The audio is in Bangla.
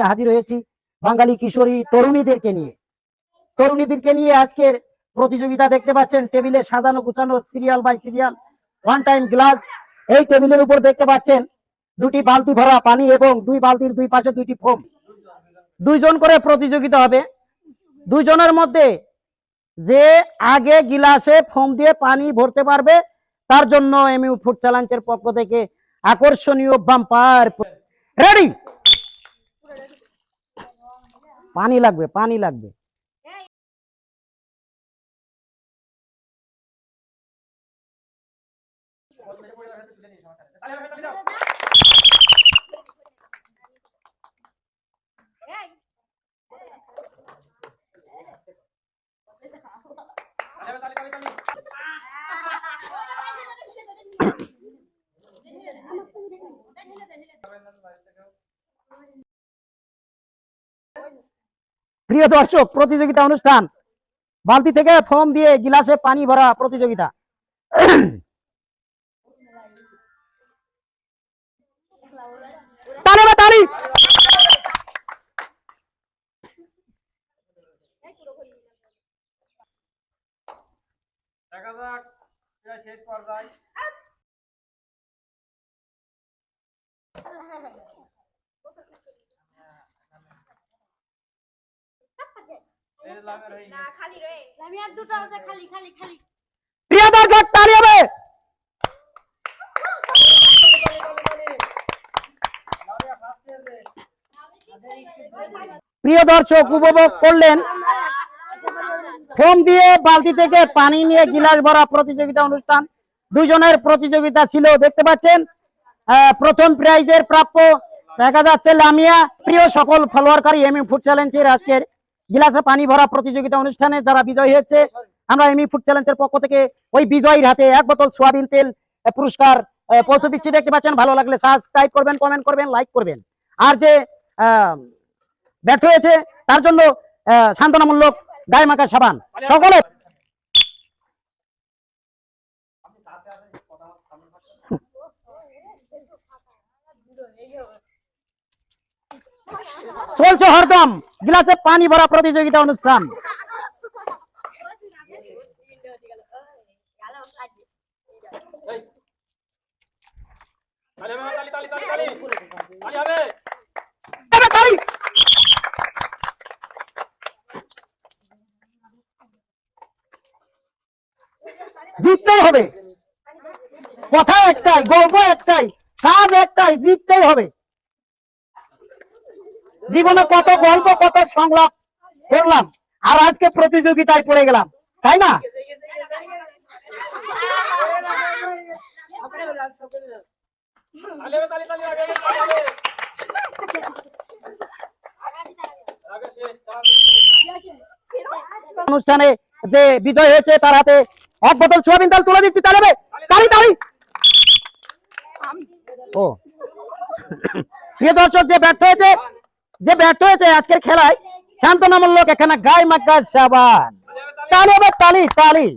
হাজির হয়েছি বাঙালি কিশোরী তরুণীদেরকে নিয়ে আজকের প্রতিযোগিতা দেখতে পাচ্ছেন। টেবিলে সাজানো গুছানো serial by serial one time glass. এই টেবিলের উপর দেখতে পাচ্ছেন দুটি বালতি ভরা পানি এবং দুই বালতির দুই পাশে দুইটি ফোম। দুইজন করে প্রতিযোগিতা হবে। দুইজনের মধ্যে যে আগে গিলাসে ফোম দিয়ে পানি ভরতে পারবে তার জন্য এমইউ ফুড চ্যালেঞ্জের পক্ষ থেকে আকর্ষণীয় বাম্পার। রেডি? পানি লাগবে, পানি লাগবে। প্রিয় দর্শক, প্রতিযোগিতা অনুষ্ঠান বালতি থেকে ফোম দিয়ে গিলাসে পানি ভরা প্রতিযোগিতা। তালি। শেষ পর্যায়ে প্রিয় দর্শক, তালি হবে। প্রিয় দর্শক, উপভোগ করলেন ফোম দিয়ে বালতি থেকে পানি নিয়ে গিলাস ভরা প্রতিযোগিতা অনুষ্ঠান। দুইজনের প্রতিযোগিতা ছিল, দেখতে পাচ্ছেন। প্রথম প্রাইজের প্রাপ্য দেখা যাচ্ছে লামিয়া। প্রিয় সকল ফলোয়ারকারী এমইউ ফুড চ্যালেঞ্জের আজকের গিলাসে পানি ভরা প্রতিযোগিতা অনুষ্ঠানে যারা বিজয়ী হয়েছে, আমরা এমইউ ফুড চ্যালেঞ্জের পক্ষ থেকে ওই বিজয়ীর হাতে 1 বোতল সোয়াবিন তেল পুরস্কার পৌঁছে দিচ্ছি। দেখতে পাচ্ছেন। ভালো লাগলে সাবস্ক্রাইব করবেন, কমেন্ট করবেন, লাইক করবেন। আর যে ব্যর্থ হয়েছে তার জন্য সান্ত্বনামূলক গায়ে মাখা সাবান। সকলে চলছে হরদম গিলাসে পানি ভরা প্রতিযোগিতা অনুষ্ঠান। জিততেই হবে, কথা একটাই, গল্প একটাই, কাজ একটাই, জিততেই হবে। জীবনে কত গল্প কত সংলাপ করলাম, আর আজকে প্রতিযোগিতায় পড়ে গেলাম, তাই না? অনুষ্ঠানে যে বিজয় হয়েছে তার হাতে 1 বোতল সোয়াবিন তেল তুলে দিচ্ছি। তাহলে তালি। ও প্রিয় দর্শক, যে ব্যর্থ হয়েছে আজকের খেলায় সান্ত্বনামূলক এখানে গায়ে মাখা সাবান। তালি।